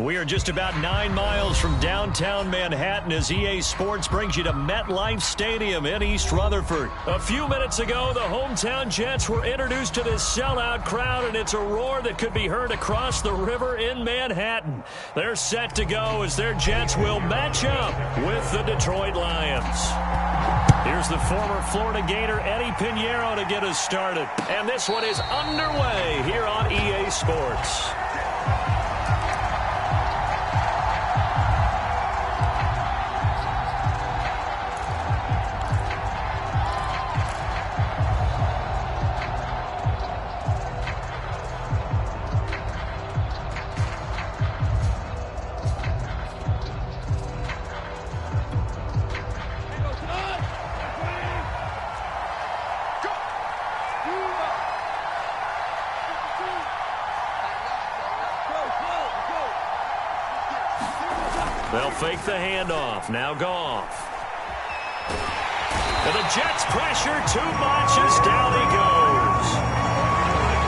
We are just about 9 miles from downtown Manhattan as EA Sports brings you to MetLife Stadium in East Rutherford. A few minutes ago, the hometown Jets were introduced to this sellout crowd, and it's a roar that could be heard across the river in Manhattan. They're set to go as their Jets will match up with the Detroit Lions. Here's the former Florida Gator Eddie Pinheiro to get us started. And this one is underway here on EA Sports. They'll fake the handoff. Now Goff. And the Jets pressure too much as down he goes.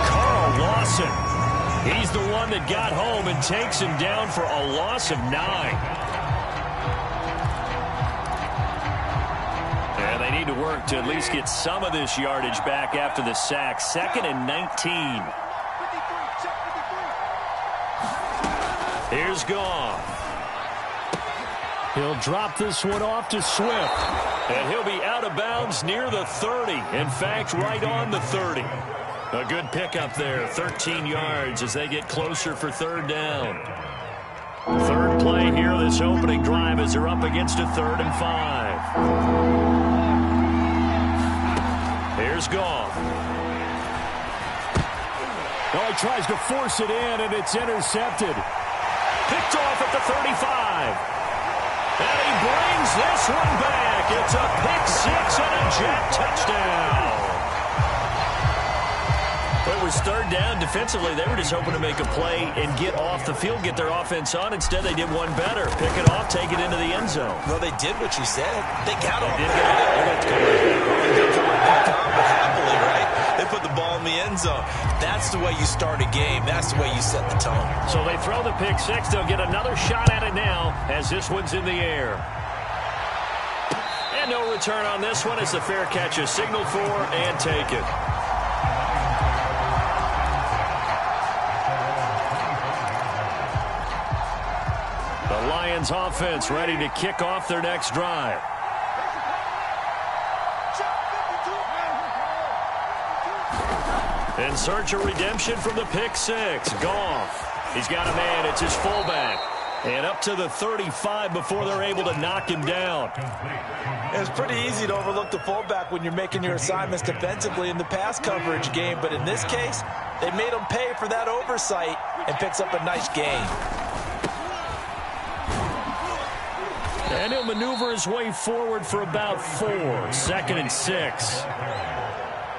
Carl Lawson. He's the one that got home and takes him down for a loss of 9. And they need to work to at least get some of this yardage back after the sack. 2nd and 19. Here's Goff. He'll drop this one off to Swift. And he'll be out of bounds near the 30. In fact, right on the 30. A good pickup there. 13 yards as they get closer for 3rd down. Third play here this opening drive as they're up against a 3rd and 5. Here's Goff. Oh, he tries to force it in, and it's intercepted. Picked off at the 35. And he brings this one back. It's a pick-6 and a Jet touchdown. It was 3rd down. Defensively, they were just hoping to make a play and get off the field, get their offense on. Instead, they did one better. Pick it off, take it into the end zone. Well, they did what you said. They got off. They did get happily, right? They put the ball in the end zone. That's the way you start a game. That's the way you set the tone. So they throw the pick-6. They'll get another shot at it now as this one's in the air. And no return on this one as the fair catch is signaled for and taken. The Lions offense ready to kick off their next drive. In search of redemption from the pick-6. Goff. He's got a man. It's his fullback. And up to the 35 before they're able to knock him down. It's pretty easy to overlook the fullback when you're making your assignments defensively in the pass coverage game. But in this case, they made him pay for that oversight and picks up a nice gain. And he'll maneuver his way forward for about 4. 2nd and 6.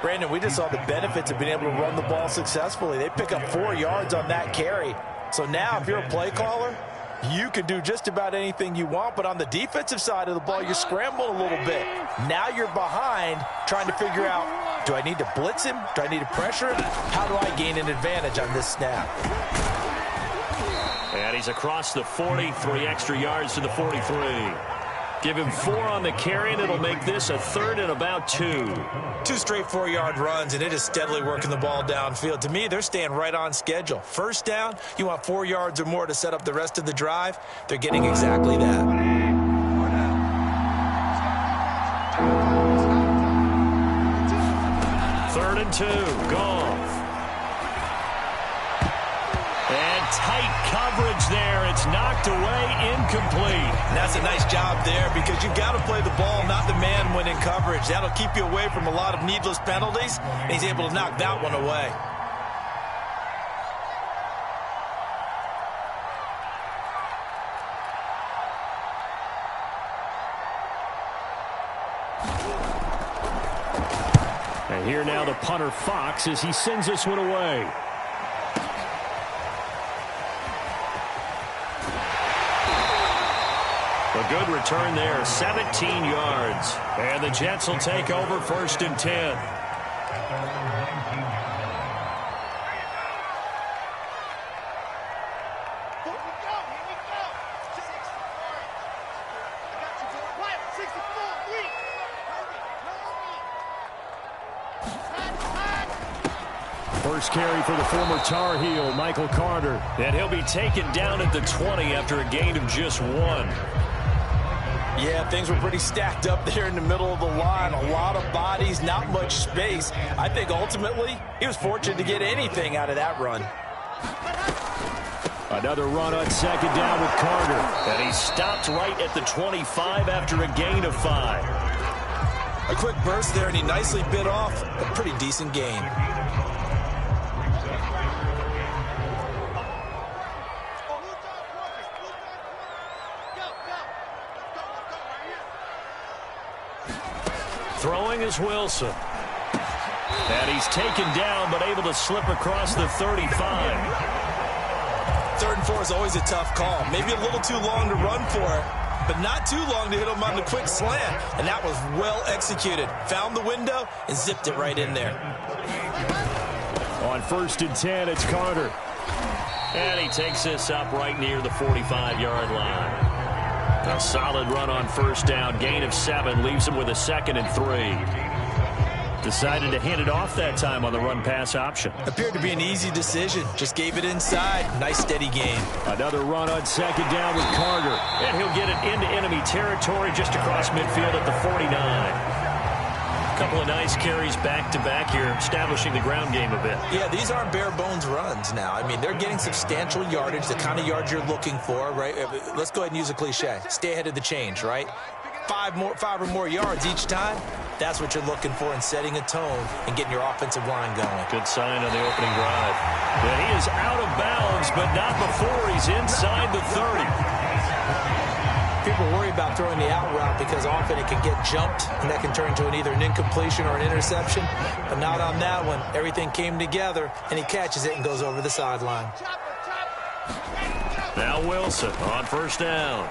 Brandon, we just saw the benefits of being able to run the ball successfully. They pick up 4 yards on that carry. So now if you're a play caller, you can do just about anything you want. But on the defensive side of the ball, you scramble a little bit. Now you're behind trying to figure out, do I need to blitz him? Do I need to pressure him? How do I gain an advantage on this snap? And he's across the 40, 3 extra yards to the 43. Give him 4 on the carry, and it'll make this a 3rd and about 2. 2 straight 4-yard runs, and it is steadily working the ball downfield. To me, they're staying right on schedule. First down, you want 4 yards or more to set up the rest of the drive. They're getting exactly that. 3rd and 2. Goff. And tight coverage there. It's knocked away, incomplete. And that's a nice job there because you've got to play the ball, not the man when in coverage. That'll keep you away from a lot of needless penalties, and he's able to knock that one away. And here now the punter Fox as he sends this one away. A good return there, 17 yards. And the Jets will take over 1st and 10. First carry for the former Tar Heel, Michael Carter. And he'll be taken down at the 20 after a gain of just 1. Yeah, things were pretty stacked up there in the middle of the line. A lot of bodies, not much space. I think ultimately he was fortunate to get anything out of that run. Another run on second down with Carter. And he stopped right at the 25 after a gain of 5. A quick burst there, and he nicely bit off a pretty decent gain. Throwing is Wilson. And he's taken down, but able to slip across the 35. 3rd and 4 is always a tough call. Maybe a little too long to run for it, but not too long to hit him on the quick slant. And that was well executed. Found the window and zipped it right in there. On 1st and 10, it's Carter. And he takes this up right near the 45-yard line. A solid run on 1st down. Gain of 7 leaves him with a 2nd and 3. Decided to hand it off that time on the run-pass option. Appeared to be an easy decision. Just gave it inside. Nice steady gain. Another run on 2nd down with Carter. And he'll get it into enemy territory just across midfield at the 49. A couple of nice carries back-to-back here, establishing the ground game a bit. Yeah, these aren't bare-bones runs now. I mean, they're getting substantial yardage, the kind of yards you're looking for, right? Let's go ahead and use a cliche. Stay ahead of the change, right? 5 or more yards each time. That's what you're looking for in setting a tone and getting your offensive line going. Good sign on the opening drive. But he is out of bounds, but not before he's inside the 30. People worry about throwing the out route because often it can get jumped, and that can turn into either an incompletion or an interception. But not on that one. Everything came together, and he catches it and goes over the sideline. Now Wilson on 1st down.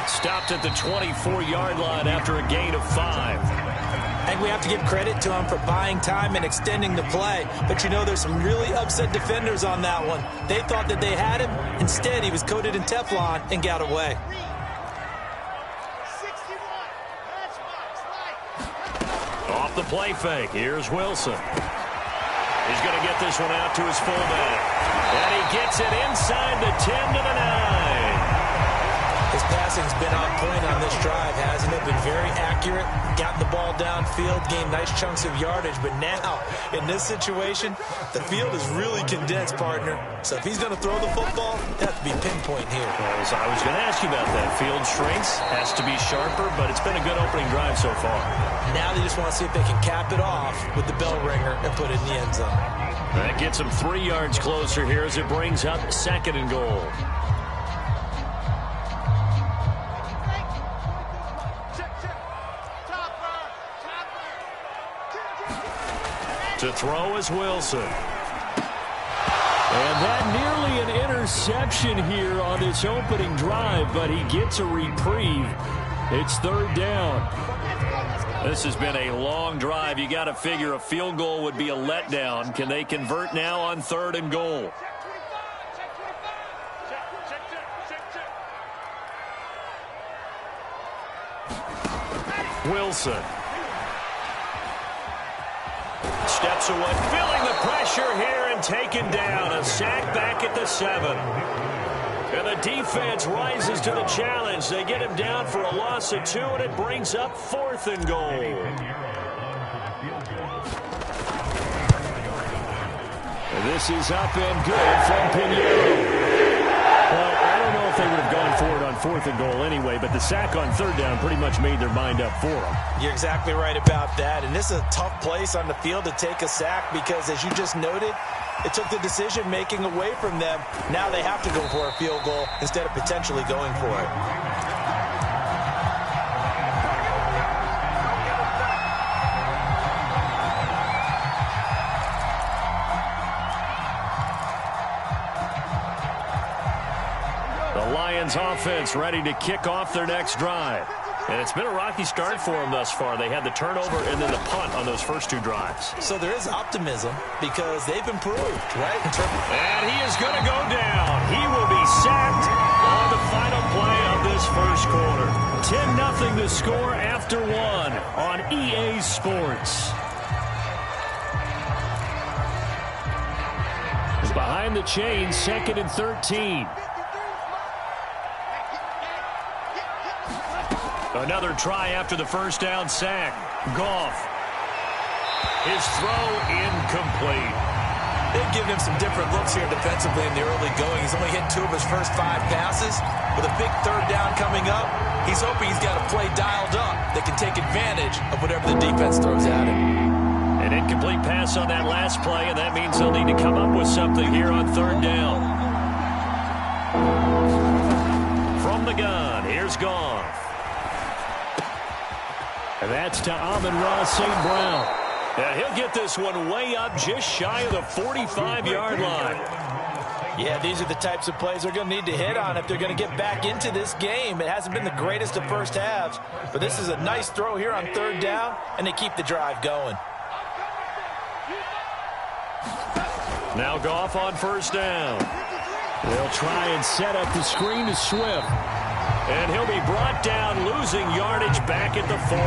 Stopped at the 24-yard line after a gain of 5. I think we have to give credit to him for buying time and extending the play. But, you know, there's some really upset defenders on that one. They thought that they had him. Instead, he was coated in Teflon and got away. Off the play fake. Here's Wilson. He's going to get this one out to his fullback. And he gets it inside the 10 to the 9. His passing's been on point on this drive, hasn't it? Been very accurate, gotten the ball downfield, gained nice chunks of yardage. But now, in this situation, the field is really condensed, partner. So if he's going to throw the football, it has to be pinpoint here. Well, I was going to ask you about that. Field shrinks, has to be sharper, but it's been a good opening drive so far. Now they just want to see if they can cap it off with the bell ringer and put it in the end zone. That gets him 3 yards closer here as it brings up 2nd and goal. To throw is Wilson. And that nearly an interception here on this opening drive, but he gets a reprieve. It's 3rd down. This has been a long drive. You got to figure a field goal would be a letdown. Can they convert now on 3rd and goal? Wilson. Steps away, feeling the pressure here and taken down. A sack back at the 7. And the defense rises to the challenge. They get him down for a loss of 2, and it brings up 4th and goal. And this is up and good from Pinheiro. Well, I don't know if they would have gone for it on 4th and goal anyway, but the sack on 3rd down pretty much made their mind up for them. You're exactly right about that. And this is a tough place on the field to take a sack because, as you just noted, it took the decision-making away from them. Now they have to go for a field goal instead of potentially going for it. The Lions offense ready to kick off their next drive. And it's been a rocky start for them thus far. They had the turnover and then the punt on those first 2 drives. So there is optimism because they've improved, right? And he is going to go down. He will be sacked on the final play of this first quarter. 10-0 the score after 1 on EA Sports. Behind the chain, 2nd and 13. Another try after the first down sack. Goff. His throw incomplete. They've given him some different looks here defensively in the early going. He's only hit 2 of his first 5 passes. With a big 3rd down coming up, he's hoping he's got a play dialed up that can take advantage of whatever the defense throws at him. An incomplete pass on that last play, and that means they'll need to come up with something here on 3rd down. From the gun, here's Goff. And that's to Amon-Ra St. Brown. And he'll get this one way up just shy of the 45-yard line. Yeah, these are the types of plays they're going to need to hit on if they're going to get back into this game. It hasn't been the greatest of first halves, but this is a nice throw here on 3rd down, and they keep the drive going. Now Goff on 1st down. They'll try and set up the screen to Swift. And he'll be brought down, losing yardage back at the 40.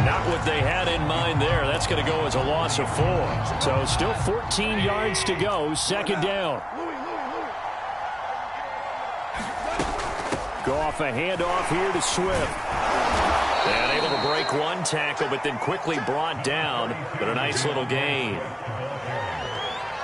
Not what they had in mind there. That's going to go as a loss of 4. So still 14 yards to go, 2nd down. Goff a handoff here to Swift. And able to break one tackle, but then quickly brought down. But a nice little gain.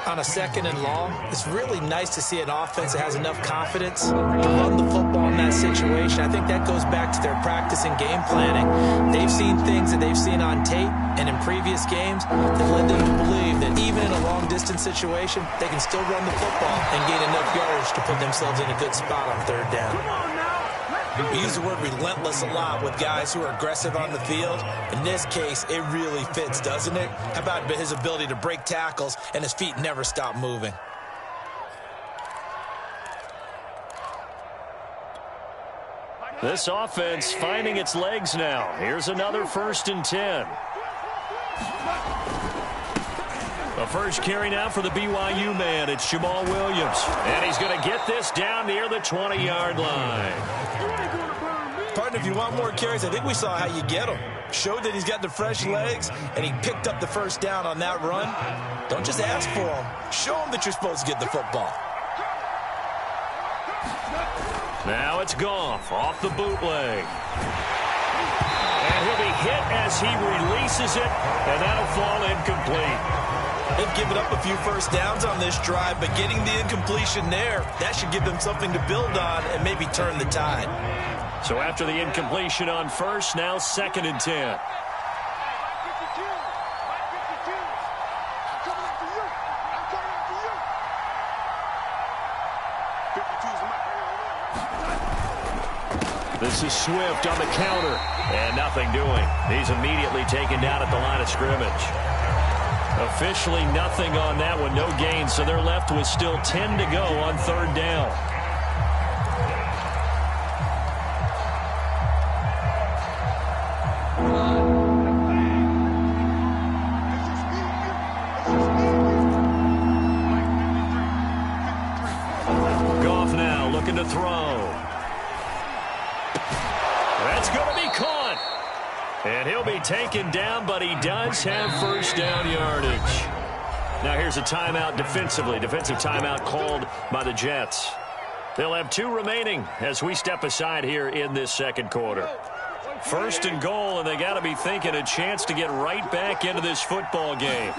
On a 2nd and long, it's really nice to see an offense that has enough confidence to run the football in that situation. I think that goes back to their practice and game planning. They've seen things that they've seen on tape and in previous games that led them to believe that even in a long-distance situation, they can still run the football and gain enough yardage to put themselves in a good spot on 3rd down. We use the word relentless a lot with guys who are aggressive on the field. In this case, it really fits, doesn't it? How about his ability to break tackles and his feet never stop moving? This offense finding its legs now. Here's another 1st and 10. The first carry now for the BYU man. It's Jamal Williams. And he's going to get this down near the 20-yard line. Partner, if you want more carries, I think we saw how you get them. Showed that he's got the fresh legs, and he picked up the 1st down on that run. Don't just ask for them. Show them that you're supposed to get the football. Now it's Goff off the bootleg. And he'll be hit as he releases it, and that'll fall incomplete. They've given up a few 1st downs on this drive, but getting the incompletion there, that should give them something to build on and maybe turn the tide. So after the incompletion on 1st, now 2nd and 10. This is Swift on the counter. And nothing doing. He's immediately taken down at the line of scrimmage. Officially nothing on that one. No gain. So they're left with still 10 to go on 3rd down. Goff now looking to throw. That's going to be caught. And he'll be taken down, but he does have 1st down yardage. Now here's a timeout defensively. Defensive timeout called by the Jets. They'll have 2 remaining as we step aside here in this 2nd quarter. 1st and goal, and they got to be thinking a chance to get right back into this football game.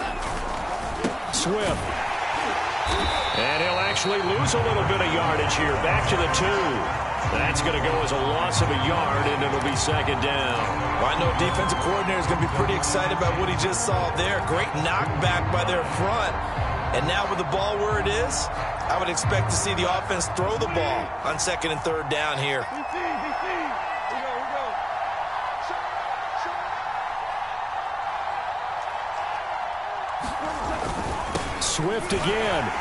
Swift. And he'll actually lose a little bit of yardage here. Back to the 2. That's going to go as a loss of a yard, and it'll be 2nd down. Well, I know defensive coordinator is going to be pretty excited about what he just saw there. Great knockback by their front. And now with the ball where it is, I would expect to see the offense throw the ball on 2nd and 3rd down here. Swift again.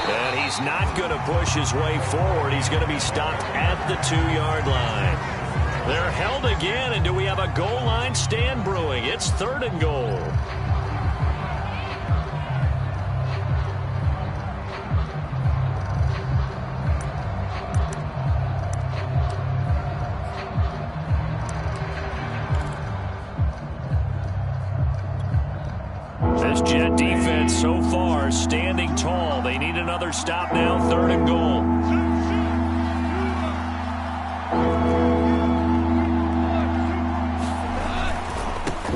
And he's not going to push his way forward. He's going to be stopped at the 2-yard line. They're held again, and do we have a goal line stand brewing? It's 3rd and goal. This Jet defense so far standing tall. They need another stop now, 3rd and goal.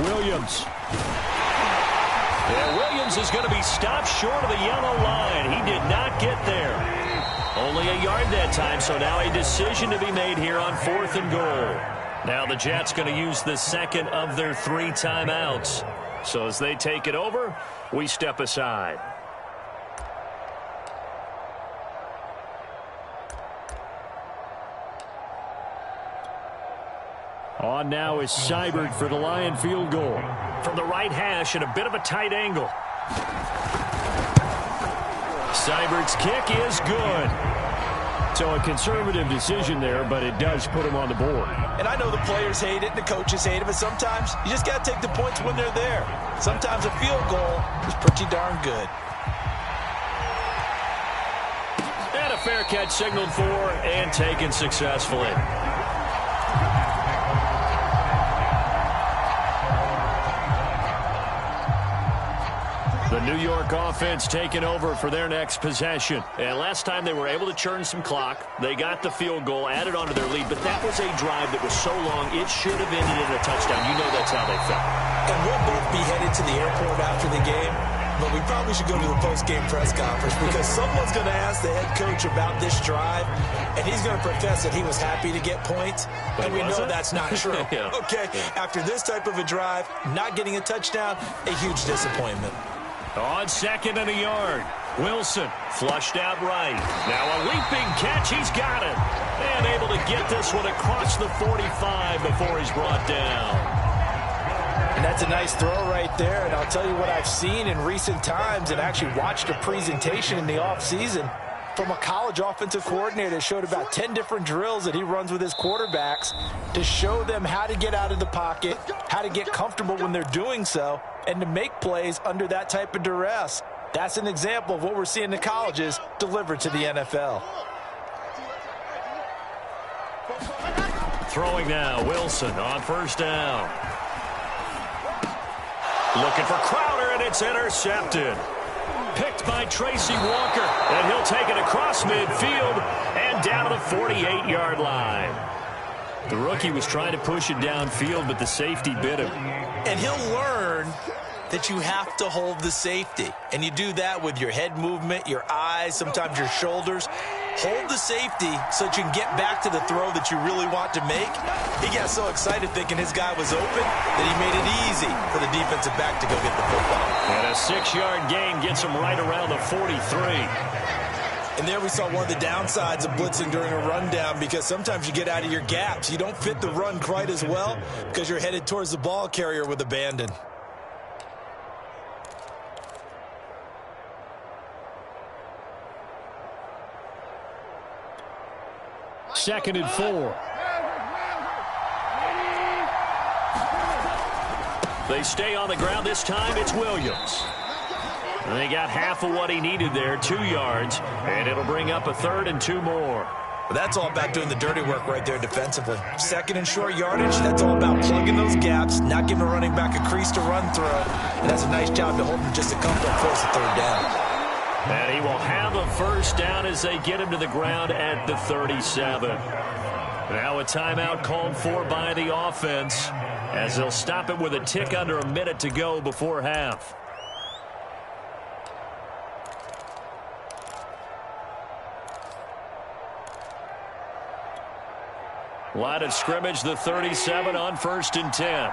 Williams. And Williams is going to be stopped short of the yellow line. He did not get there. Only a yard that time, so now a decision to be made here on 4th and goal. Now the Jets going to use the second of their 3 timeouts. So as they take it over, we step aside. On now is Seibert for the Lion field goal. From the right hash at a bit of a tight angle. Seibert's kick is good. So a conservative decision there, but it does put him on the board. And I know the players hate it and the coaches hate it, but sometimes you just got to take the points when they're there. Sometimes a field goal is pretty darn good. And a fair catch signaled for and taken successfully. The New York offense taking over for their next possession. And last time they were able to churn some clock. They got the field goal, added onto their lead, but that was a drive that was so long it should have ended in a touchdown. You know that's how they felt. And we'll both be headed to the airport after the game, but we probably should go to the post-game press conference because someone's going to ask the head coach about this drive, and he's going to profess that he was happy to get points, and we know that's not true. Yeah. Okay, after this type of a drive, not getting a touchdown, a huge disappointment. On 2nd and a yard. Wilson flushed out right. Now a leaping catch. He's got it. And able to get this one across the 45 before he's brought down. And that's a nice throw right there. And I'll tell you what I've seen in recent times and actually watched a presentation in the offseason from a college offensive coordinator that showed about 10 different drills that he runs with his quarterbacks to show them how to get out of the pocket, how to get comfortable when they're doing so, and to make plays under that type of duress. That's an example of what we're seeing in the colleges delivered to the NFL. Throwing now, Wilson on 1st down. Looking for Crowder, and it's intercepted. Picked by Tracy Walker, and he'll take it across midfield and down to the 48-yard line. The rookie was trying to push it downfield, but the safety bit him. And he'll learn that you have to hold the safety. And you do that with your head movement, your eyes, sometimes your shoulders. Hold the safety so that you can get back to the throw that you really want to make. He got so excited thinking his guy was open that he made it easy for the defensive back to go get the football. And a 6-yard gain gets him right around the 43. And there we saw one of the downsides of blitzing during a rundown because sometimes you get out of your gaps. You don't fit the run quite as well because you're headed towards the ball carrier with abandon. Second and 4. They stay on the ground. This time it's Williams. And they got half of what he needed there, 2 yards, and it'll bring up a 3rd and 2 more. But that's all about doing the dirty work right there defensively. 2nd and short yardage, that's all about plugging those gaps, not giving a running back a crease to run through. And that's a nice job to hold him just a couple and force a 3rd down. And he will have a 1st down as they get him to the ground at the 37. Now a timeout called for by the offense as they'll stop it with a tick under a minute to go before half. Line of scrimmage, the 37 on 1st and 10.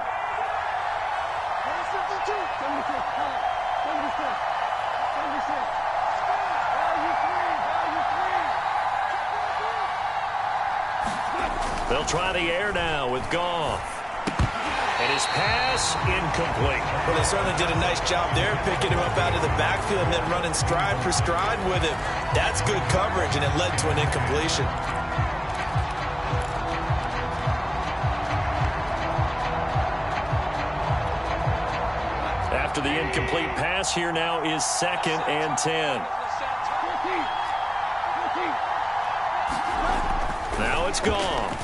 They'll try the air now with Goff. And his pass incomplete. Well, they certainly did a nice job there, picking him up out of the backfield and then running stride for stride with him. That's good coverage, and it led to an incompletion. After the incomplete pass, here now is 2nd and 10. Now it's Goff.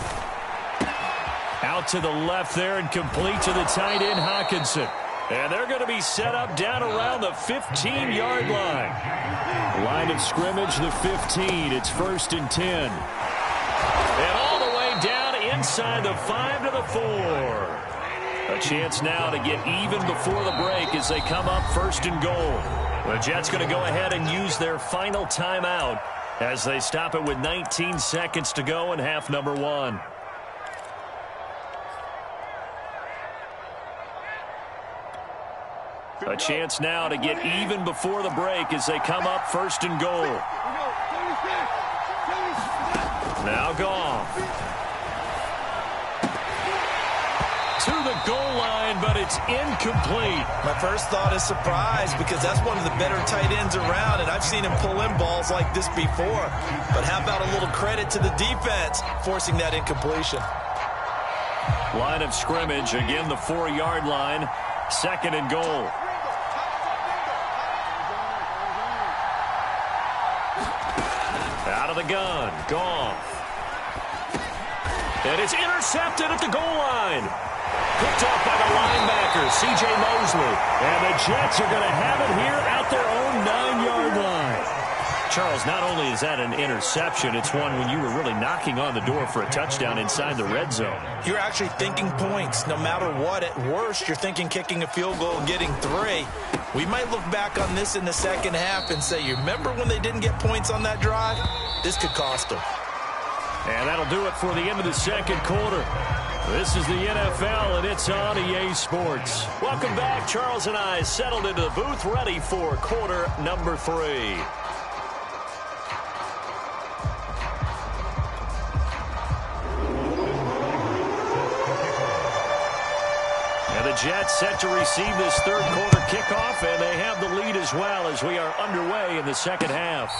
Out to the left there and complete to the tight end, Hockenson. And they're going to be set up down around the 15-yard line. Line of scrimmage, the 15. It's 1st and 10. And all the way down inside the 5 to the 4. A chance now to get even before the break as they come up 1st and goal. The Jets going to go ahead and use their final timeout as they stop it with 19 seconds to go in half number 1. A chance now to get even before the break as they come up 1st and goal. Now Goff. To the goal line, but it's incomplete. My first thought is surprise because that's one of the better tight ends around, and I've seen him pull in balls like this before. But how about a little credit to the defense forcing that incompletion? Line of scrimmage, again the 4-yard line, 2nd and goal. Out of the gun, Goff. And it's intercepted at the goal line. Picked off by the linebacker, C.J. Mosley. And the Jets are going to have it here at their own 9-yard line. Charles, not only is that an interception, it's one when you were really knocking on the door for a touchdown inside the red zone. You're actually thinking points. No matter what, at worst, you're thinking kicking a field goal and getting 3. We might look back on this in the second half and say, you remember when they didn't get points on that drive? This could cost them. And that'll do it for the end of the second quarter. This is the NFL, and it's on EA Sports. Welcome back. Charles and I settled into the booth, ready for quarter number 3. And the Jets set to receive this third quarter kickoff, and they have the lead as well as we are underway in the second half.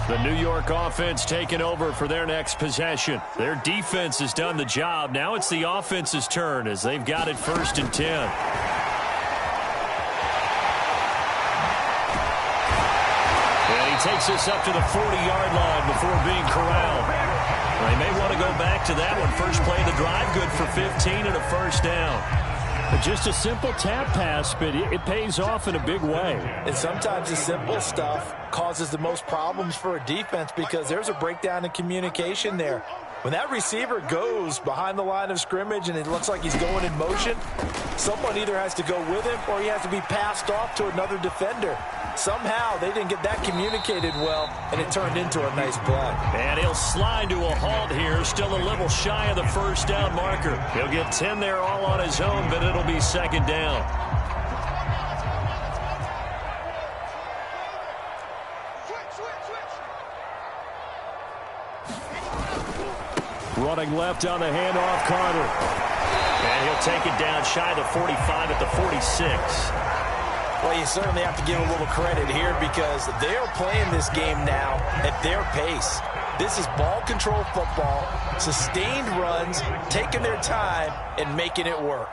The New York offense taking over for their next possession. Their defense has done the job. Now it's the offense's turn as they've got it 1st and 10. And he takes this up to the 40-yard line before being corralled. They may want to go back to that one. First play of the drive, good for 15 and a 1st down. Just a simple tap pass, but it pays off in a big way. And sometimes the simple stuff causes the most problems for a defense because there's a breakdown in communication there. When that receiver goes behind the line of scrimmage and it looks like he's going in motion, someone either has to go with him or he has to be passed off to another defender. Somehow they didn't get that communicated well, and it turned into a nice play. And he'll slide to a halt here, still a little shy of the 1st down marker. He'll get 10 there all on his own, but it'll be 2nd down. Running left on the handoff, Carter. And he'll take it down shy of the 45 at the 46. Well, you certainly have to give a little credit here because they're playing this game now at their pace. This is ball control football, sustained runs, taking their time, and making it work.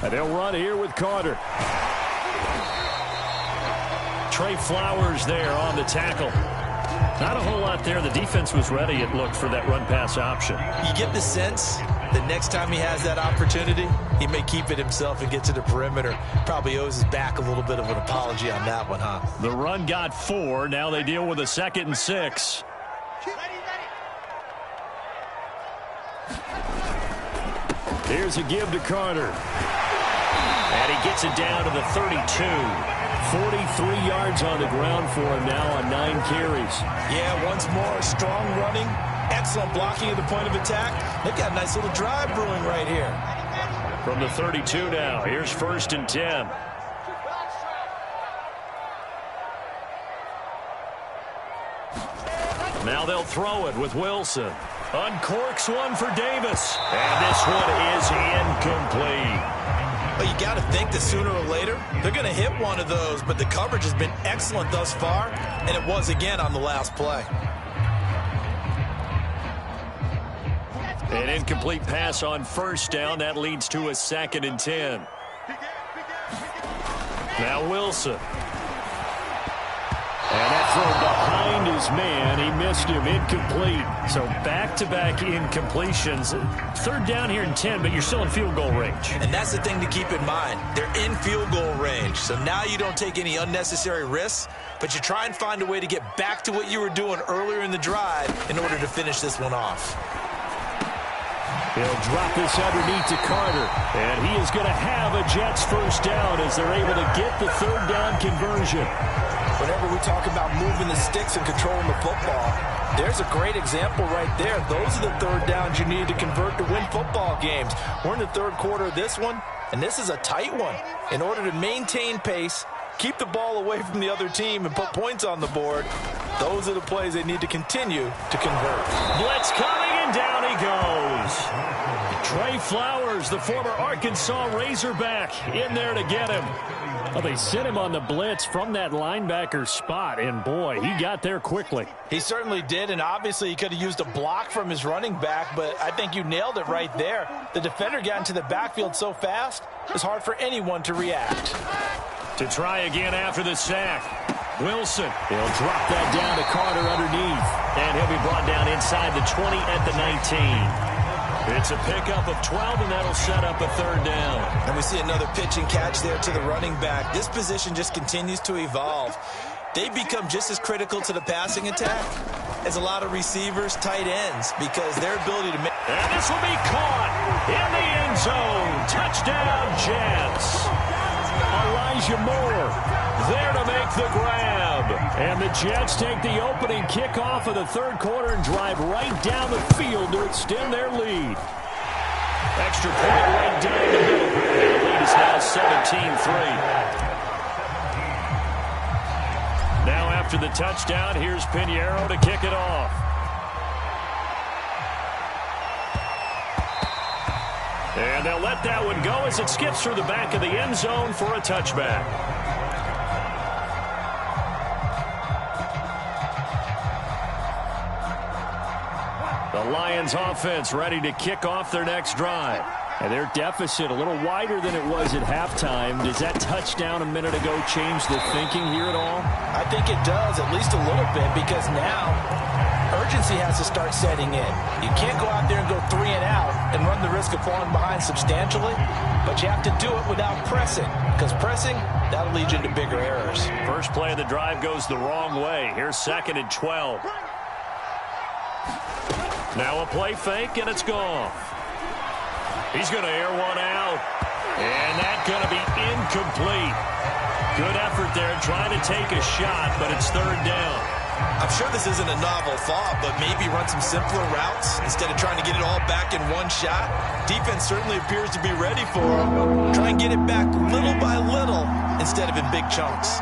And they'll run here with Carter. Trey Flowers there on the tackle. Not a whole lot there. The defense was ready, it looked, for that run-pass option. You get the sense that next time he has that opportunity, he may keep it himself and get to the perimeter. Probably owes his back a little bit of an apology on that one, huh? The run got 4. Now they deal with a 2nd and 6. Here's a give to Carter. And he gets it down to the 32. 43 yards on the ground for him now on 9 carries. Yeah, once more, strong running, excellent blocking at the point of attack. They've got a nice little drive brewing right here. From the 32 now, here's 1st and 10. Now they'll throw it with Wilson. Uncorks one for Davis. And this one is incomplete. Well, you got to think that sooner or later they're going to hit one of those, but the coverage has been excellent thus far, and it was again on the last play. An incomplete pass on first down. That leads to a 2nd and 10. Now Wilson. And that throw behind his man. He missed him. Incomplete. So back-to-back incompletions. 3rd down here and 10, but you're still in field goal range. And that's the thing to keep in mind. They're in field goal range. So now you don't take any unnecessary risks, but you try and find a way to get back to what you were doing earlier in the drive in order to finish this one off. He'll drop this underneath to Carter. And he is going to have a Jets first down as they're able to get the 3rd down conversion. Whenever we talk about moving the sticks and controlling the football, there's a great example right there. Those are the 3rd downs you need to convert to win football games. We're in the 3rd quarter of this one, and this is a tight one. In order to maintain pace, keep the ball away from the other team, and put points on the board, those are the plays they need to continue to convert. Blitz coming, and down he goes. Trey Flowers, the former Arkansas Razorback, in there to get him. Well, they sent him on the blitz from that linebacker spot, and boy, he got there quickly. He certainly did, and obviously he could have used a block from his running back, but I think you nailed it right there. The defender got into the backfield so fast, it's hard for anyone to react. To try again after the sack. Wilson, he'll drop that down to Carter underneath, and he'll be brought down inside the 20 at the 19. It's a pickup of 12, and that'll set up a 3rd down. And we see another pitch and catch there to the running back. This position just continues to evolve. They become just as critical to the passing attack as a lot of receivers, tight ends, because their ability to make... And this will be caught in the end zone. Touchdown, Jets. Elijah Moore there to make the grab. And the Jets take the opening kickoff of the 3rd quarter and drive right down the field to extend their lead. Extra point right down the middle. And the lead is now 17-3. Now after the touchdown, here's Pinheiro to kick it off. And they'll let that one go as it skips through the back of the end zone for a touchback. The Lions offense ready to kick off their next drive. And their deficit a little wider than it was at halftime. Does that touchdown a minute ago change the thinking here at all? I think it does, at least a little bit, because now urgency has to start setting in. You can't go out there and go 3 and out and run the risk of falling behind substantially, but you have to do it without pressing, because pressing, that'll lead you into bigger errors. First play of the drive goes the wrong way. Here's 2nd and 12. Now a play fake, and it's gone. He's going to air one out, and that's going to be incomplete. Good effort there trying to take a shot, but it's 3rd down. I'm sure this isn't a novel thought, but maybe run some simpler routes instead of trying to get it all back in one shot. Defense certainly appears to be ready for him. Try and get it back little by little instead of in big chunks.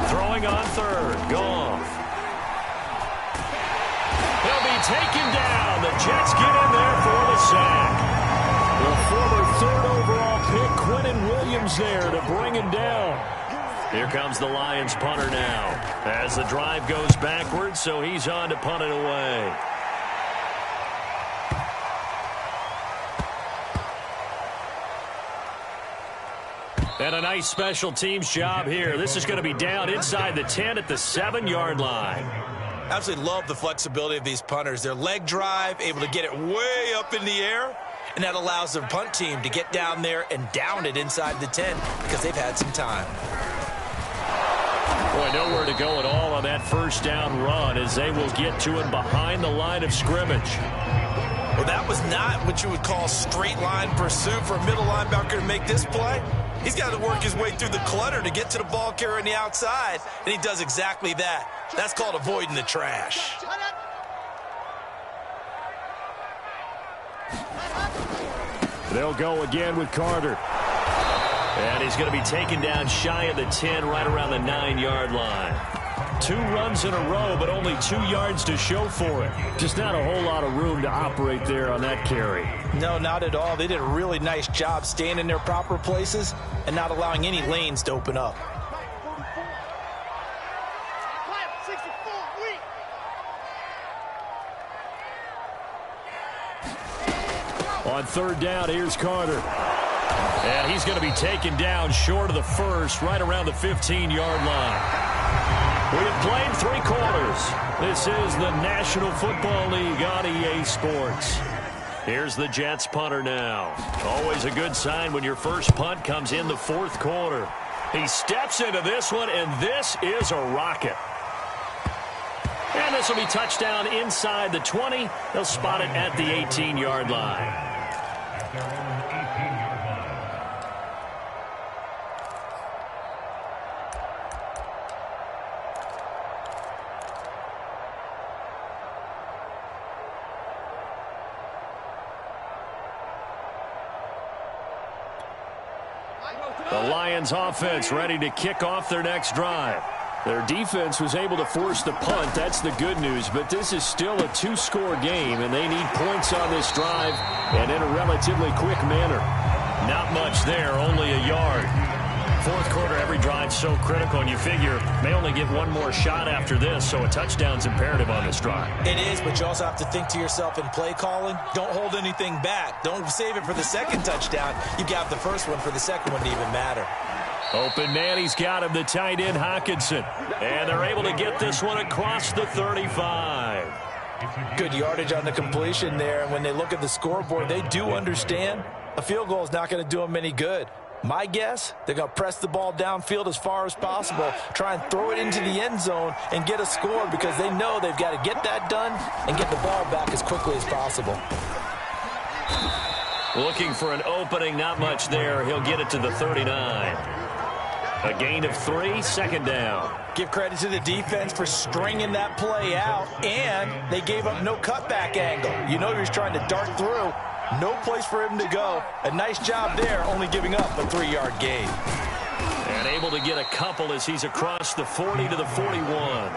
Throwing on 3rd, Goff. He'll be taken down. The Jets get in there for the sack. The former 3rd overall pick, Quentin Williams, there to bring him down. Here comes the Lions punter now as the drive goes backwards, so he's on to punt it away. And a nice special teams job here. This is going to be down inside the 10 at the 7-yard line. Absolutely love the flexibility of these punters. Their leg drive, able to get it way up in the air, and that allows their punt team to get down there and down it inside the 10 because they've had some time. Boy, nowhere to go at all on that first down run as they will get to him behind the line of scrimmage. Well, that was not what you would call straight line pursuit for a middle linebacker to make this play. He's got to work his way through the clutter to get to the ball carrier on the outside, and he does exactly that. That's called avoiding the trash. They'll go again with Carter. And he's going to be taken down shy of the 10, right around the 9-yard line. 2 runs in a row, but only 2 yards to show for it. Just not a whole lot of room to operate there on that carry. No, not at all. They did a really nice job staying in their proper places and not allowing any lanes to open up. On third down, here's Carter. And he's going to be taken down short of the first, right around the 15-yard line. We have played 3 quarters. This is the National Football League on EA Sports. Here's the Jets punter now. Always a good sign when your first punt comes in the 4th quarter. He steps into this one, and this is a rocket. And this will be touchdown inside the 20. They'll spot it at the 18-yard line. The Lions offense ready to kick off their next drive. Their defense was able to force the punt. That's the good news. But this is still a 2-score game, and they need points on this drive and in a relatively quick manner. Not much there, only a yard. 4th quarter, every drive so critical, and you figure may only get one more shot after this, so a touchdown's imperative on this drive. It is, but you also have to think to yourself in play calling, don't hold anything back. Don't save it for the second touchdown. You got the first one for the second one to even matter. Open man, he's got him, the tight end, Hockenson. And they're able to get this one across the 35. Good yardage on the completion there, and when they look at the scoreboard, they do understand a field goal is not going to do them any good. My guess, they're going to press the ball downfield as far as possible, try and throw it into the end zone and get a score because they know they've got to get that done and get the ball back as quickly as possible. Looking for an opening, not much there. He'll get it to the 39. A gain of 3, 2nd down. Give credit to the defense for stringing that play out, and they gave up no cutback angle. You know he was trying to dart through. No place for him to go. A nice job there, only giving up a 3-yard gain. And able to get a couple as he's across the 40 to the 41.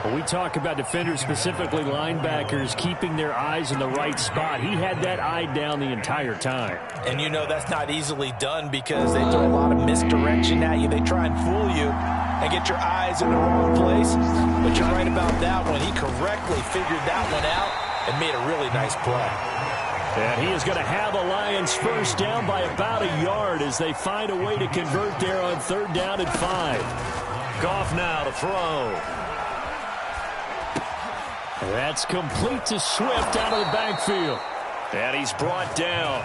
When we talk about defenders, specifically linebackers, keeping their eyes in the right spot, he had that eye down the entire time. And you know that's not easily done because they throw a lot of misdirection at you. They try and fool you and get your eyes in the wrong place. But you're right about that one. He correctly figured that one out and made a really nice play. And he is going to have the Lions first down by about a yard as they find a way to convert there on 3rd down and 5. Goff now to throw. That's complete to Swift out of the backfield. And he's brought down.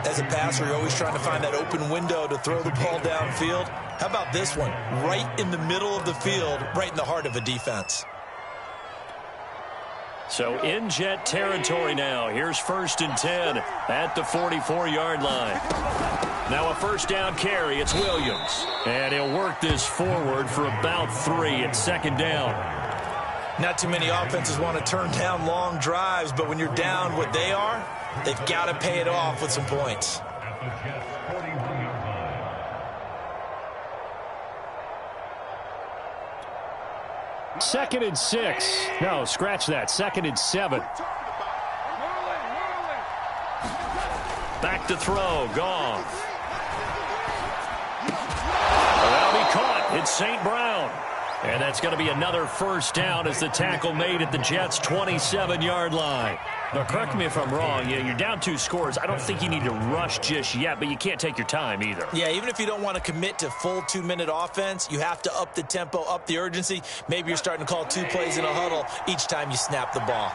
As a passer, you're always trying to find that open window to throw the ball downfield. How about this one? Right in the middle of the field, right in the heart of a defense. So in Jet territory now. Here's 1st and 10 at the 44-yard line. Now a first down carry. It's Williams. And he'll work this forward for about 3 at 2nd down. Not too many offenses want to turn down long drives, but when you're down what they are, they've got to pay it off with some points. Second and 6. No, scratch that. 2nd and 7. Back to throw. Goff. That'll be caught. It's St. Brown. And that's going to be another first down as the tackle made at the Jets' 27-yard line. Now, correct me if I'm wrong. You're down 2 scores. I don't think you need to rush just yet, but you can't take your time either. Yeah, even if you don't want to commit to full 2-minute offense, you have to up the tempo, up the urgency. Maybe you're starting to call 2 plays in a huddle each time you snap the ball.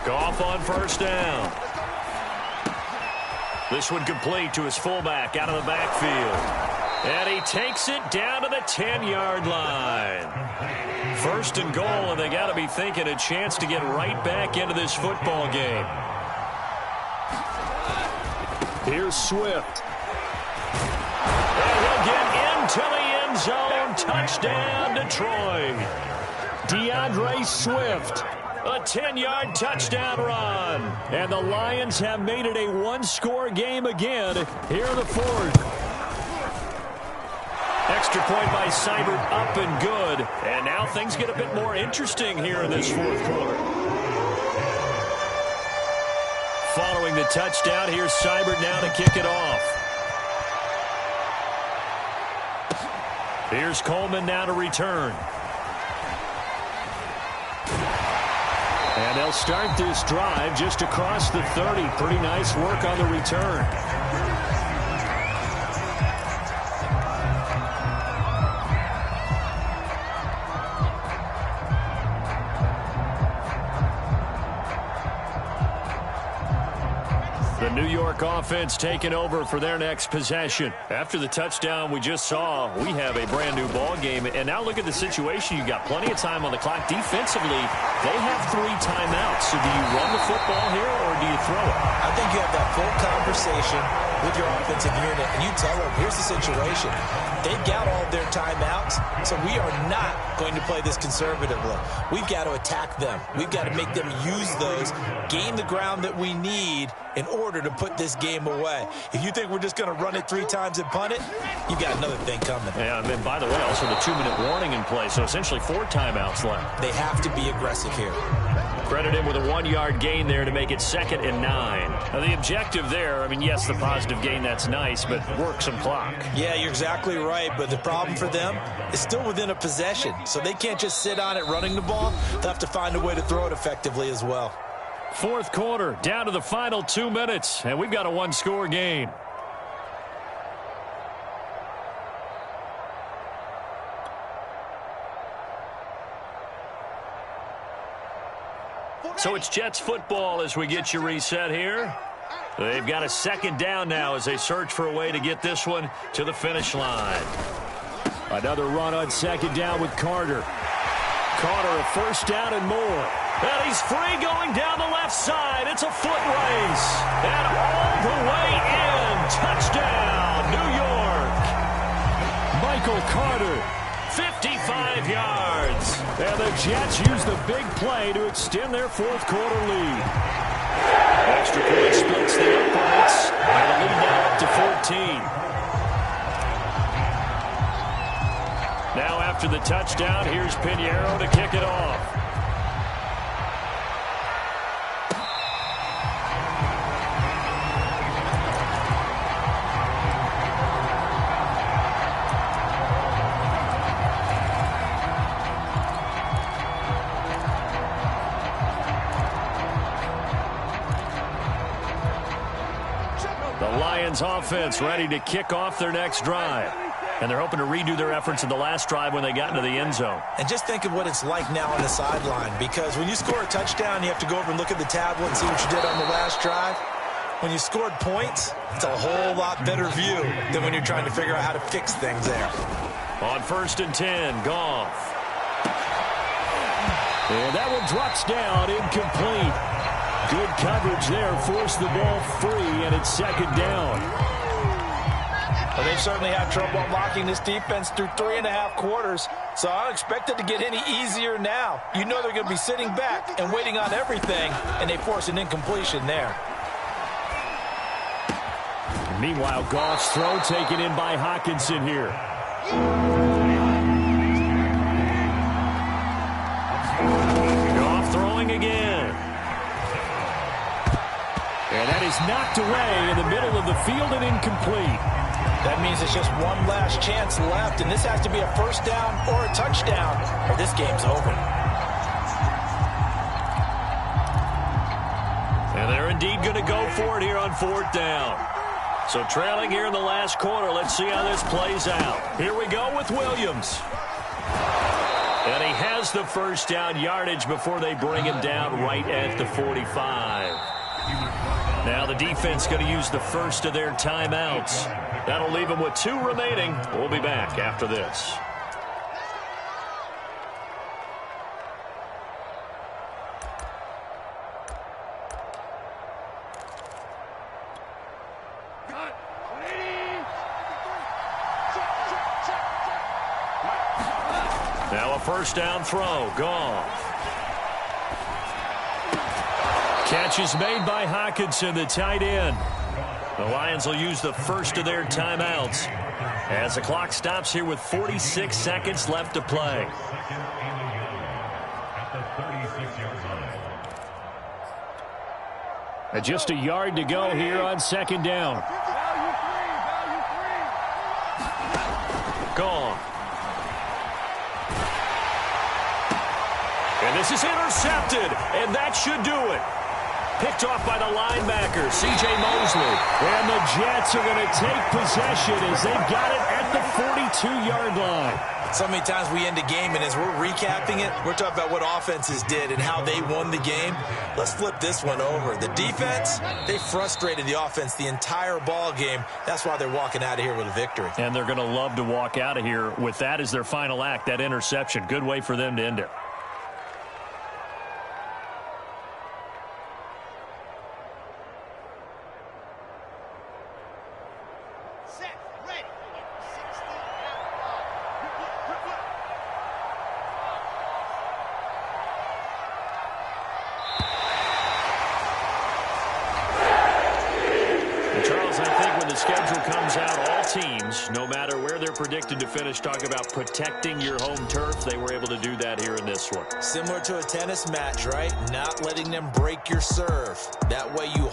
Goff on first down. This one complete to his fullback out of the backfield. And he takes it down to the 10-yard line. 1st and goal, and they got to be thinking a chance to get right back into this football game. Here's Swift. And he'll get into the end zone. Touchdown, Detroit. DeAndre Swift. A 10-yard touchdown run. And the Lions have made it a 1-score game again here in the 4th. Extra point by Seibert, up and good. And now things get a bit more interesting here in this 4th quarter. Following the touchdown, here's Seibert now to kick it off. Here's Coleman now to return. And they'll start this drive just across the 30. Pretty nice work on the return. The New York offense taking over for their next possession. After the touchdown we just saw, we have a brand new ball game. And now look at the situation. You got plenty of time on the clock. Defensively, they have 3 timeouts. So do you run the football here or do you throw it? I think you have that full conversation with your offensive unit, and you tell them, here's the situation. They've got all their timeouts, so we are not going to play this conservatively. We've got to attack them. We've got to make them use those, gain the ground that we need in order to put this game away. If you think we're just going to run it 3 times and punt it, you've got another thing coming. Yeah, and by the way, also the 2-minute warning in play, so essentially 4 timeouts left. They have to be aggressive here. Credit him with a 1-yard gain there to make it 2nd and 9. Now, the objective there, I mean, yes, the positive gain, that's nice, but work some clock. Yeah, you're exactly right, but the problem for them is still within a possession, so they can't just sit on it running the ball. They'll have to find a way to throw it effectively as well. 4th quarter, down to the final 2 minutes, and we've got a 1-score game. So it's Jets football as we get you reset here. They've got a 2nd down now as they search for a way to get this one to the finish line. Another run on 2nd down with Carter. Carter, a 1st down and more. And he's free going down the left side. It's a foot race. And all the way in. Touchdown, New York. Michael Carter. 55 yards. And the Jets use the big play to extend their 4th quarter lead. Extra point splits the opponents. And a lead now up to 14. Now after the touchdown, here's Pinheiro to kick it off. Offense ready to kick off their next drive. And they're hoping to redo their efforts in the last drive when they got into the end zone. And just think of what it's like now on the sideline, because when you score a touchdown, you have to go over and look at the tablet and see what you did on the last drive. When you scored points, it's a whole lot better view than when you're trying to figure out how to fix things there. On 1st and 10, Goff. And that one drops down, incomplete. Good coverage there, forced the ball free, and it's 2nd down. Well, they've certainly had trouble unlocking this defense through 3.5 quarters, so I don't expect it to get any easier now. You know they're going to be sitting back and waiting on everything, and they force an incompletion there. Meanwhile, Goff's throw taken in by Hockenson here. Goff throwing again. And that is knocked away in the middle of the field and incomplete. That means it's just one last chance left, and this has to be a 1st down or a touchdown, or this game's over. And they're indeed going to go for it here on 4th down. So trailing here in the last quarter, let's see how this plays out. Here we go with Williams. And he has the 1st down yardage before they bring him down right at the 45. Now the defense going to use the first of their timeouts. That'll leave them with 2 remaining. We'll be back after this. Now a 1st down throw. Goff. Catch is made by Hockenson, the tight end. The Lions will use the first of their timeouts as the clock stops here with 46 seconds left to play. And just a yard to go here on 2nd down. Gone. And this is intercepted, and that should do it. Picked off by the linebacker, C.J. Mosley. And the Jets are going to take possession as they've got it at the 42-yard line. So many times we end a game, and as we're recapping it, we're talking about what offenses did and how they won the game. Let's flip this one over. The defense, they frustrated the offense the entire ball game. That's why they're walking out of here with a victory. And they're going to love to walk out of here with that as their final act, that interception. Good way for them to end it. Charles, I think when the schedule comes out, all teams, no matter where they're predicted to finish, talk about protecting your home turf. They were able to do that here in this one. Similar to a tennis match, right? Not letting them break your serve. That way you hold